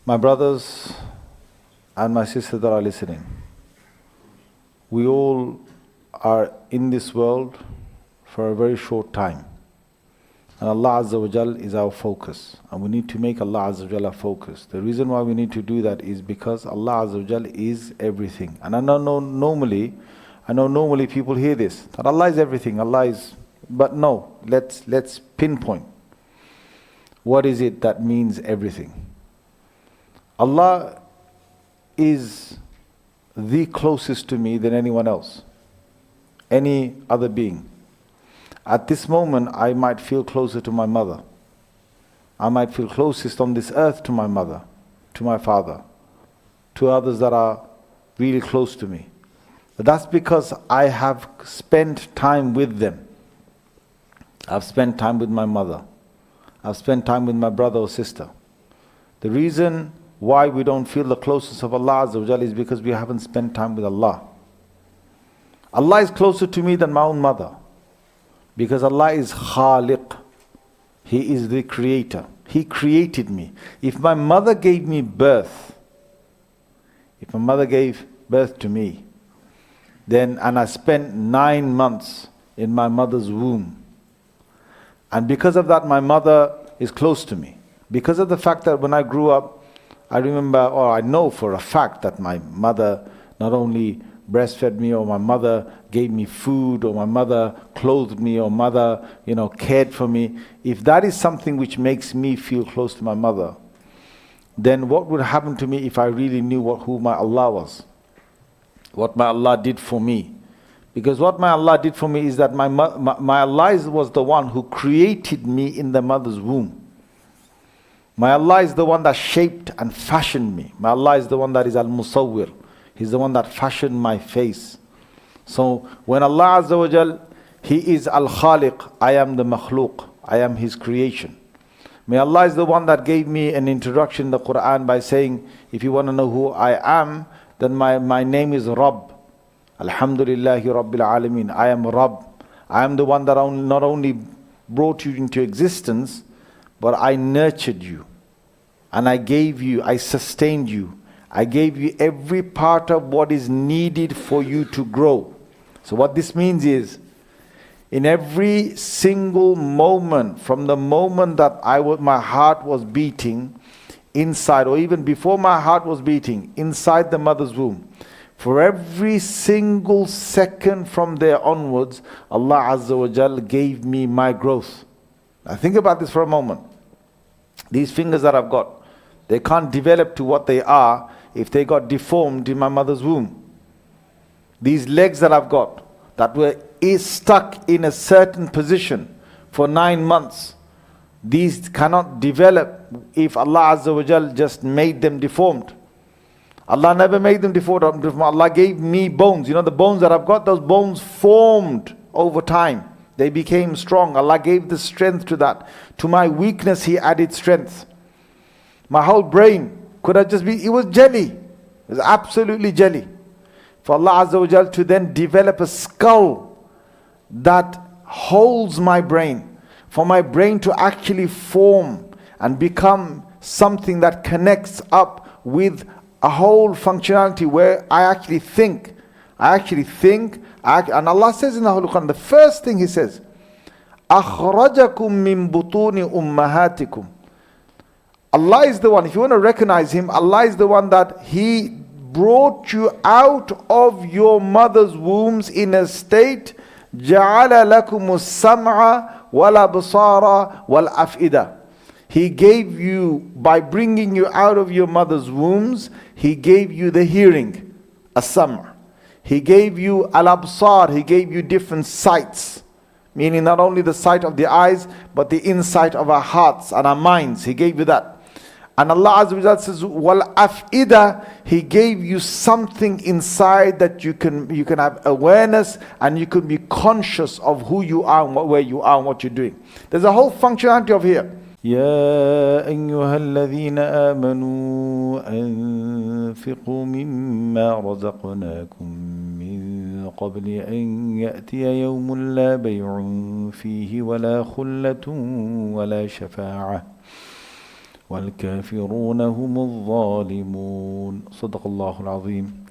My brothers and my sisters that are listening, we all are in this world for a very short time. And Allah Azza wa Jal is our focus. And we need to make Allah Azza wa Jal our focus. The reason why we need to do that is because Allah Azza wa Jal is everything. And I know normally people hear this, that Allah is everything, Allah is, but no, let's pinpoint. What is it that means everything? Allah is the closest to me than anyone else, any other being. At this moment, I might feel closer to my mother. I might feel closest on this earth to my mother, to my father, to others that are really close to me. But that's because I have spent time with them. I've spent time with my mother. I've spent time with my brother or sister. The reason why we don't feel the closeness of Allah Azza wa Jalla is because we haven't spent time with Allah. Allah is closer to me than my own mother. Because Allah is Khaliq. He is the creator. He created me. If my mother gave me birth, if my mother gave birth to me, and I spent 9 months in my mother's womb, and because of that my mother is close to me. Because of the fact that when I grew up, I remember, or I know for a fact that my mother not only breastfed me, or my mother gave me food, or my mother clothed me, or mother, cared for me. If that is something which makes me feel close to my mother, then what would happen to me if I really knew who my Allah was? What my Allah did for me? Because what my Allah did for me is that my Allah was the one who created me in the mother's womb. My Allah is the one that shaped and fashioned me. My Allah is the one that is Al-Musawwir. He's the one that fashioned my face. So when Allah Azza wa Jal, He is Al-Khaliq, I am the Makhluq, I am His creation. May Allah is the one that gave me an introduction in the Quran by saying, if you want to know who I am, then my name is Rabb. Alhamdulillahi Rabbil Alameen. I am Rabb. I am the one that not only brought you into existence, but I nurtured you. And I gave you, I sustained you. I gave you every part of what is needed for you to grow. So what this means is, in every single moment, from the moment that my heart was beating inside, or even before my heart was beating inside the mother's womb, for every single second from there onwards, Allah Azza wa Jal gave me my growth. Now think about this for a moment. These fingers that I've got, they can't develop to what they are if they got deformed in my mother's womb. These legs that I've got, that were stuck in a certain position for 9 months, these cannot develop if Allah Azza wa Jal just made them deformed. Allah never made them deformed. Allah gave me bones. The bones that I've got, those bones formed over time. They became strong. Allah gave the strength to that. To my weakness, He added strength. My whole brain could have just been, it was jelly. It was absolutely jelly. For Allah Azza wa Jal to then develop a skull that holds my brain. For my brain to actually form and become something that connects up with a whole functionality where I actually think. And Allah says in the Holy Quran, the first thing He says, أَخْرَجَكُم مِّن بُطُونِ أُمَّهَاتِكُمْ. Allah is the one, if you want to recognize Him, Allah is the one that He brought you out of your mother's wombs in a state, جَعَلَ لَكُمُ السَّمْعَ وَالْأَبْصَارَ وَالْأَفْئِدَةَ. He gave you, by bringing you out of your mother's wombs, He gave you the hearing, as-sam'. He gave you al-absar, He gave you different sights. Meaning not only the sight of the eyes, but the insight of our hearts and our minds. He gave you that. And Allah Azza wa Jalla says, wal-af'ida, He gave you something inside that you can have awareness and you can be conscious of who you are and where you are and what you're doing. There's a whole functionality of here. يا أيها الذين آمنوا أنفقوا مما رزقناكم من قبل أن يأتي يوم لا بيع فيه ولا خلة ولا شفاعة والكافرون هم الظالمون. صدق الله العظيم.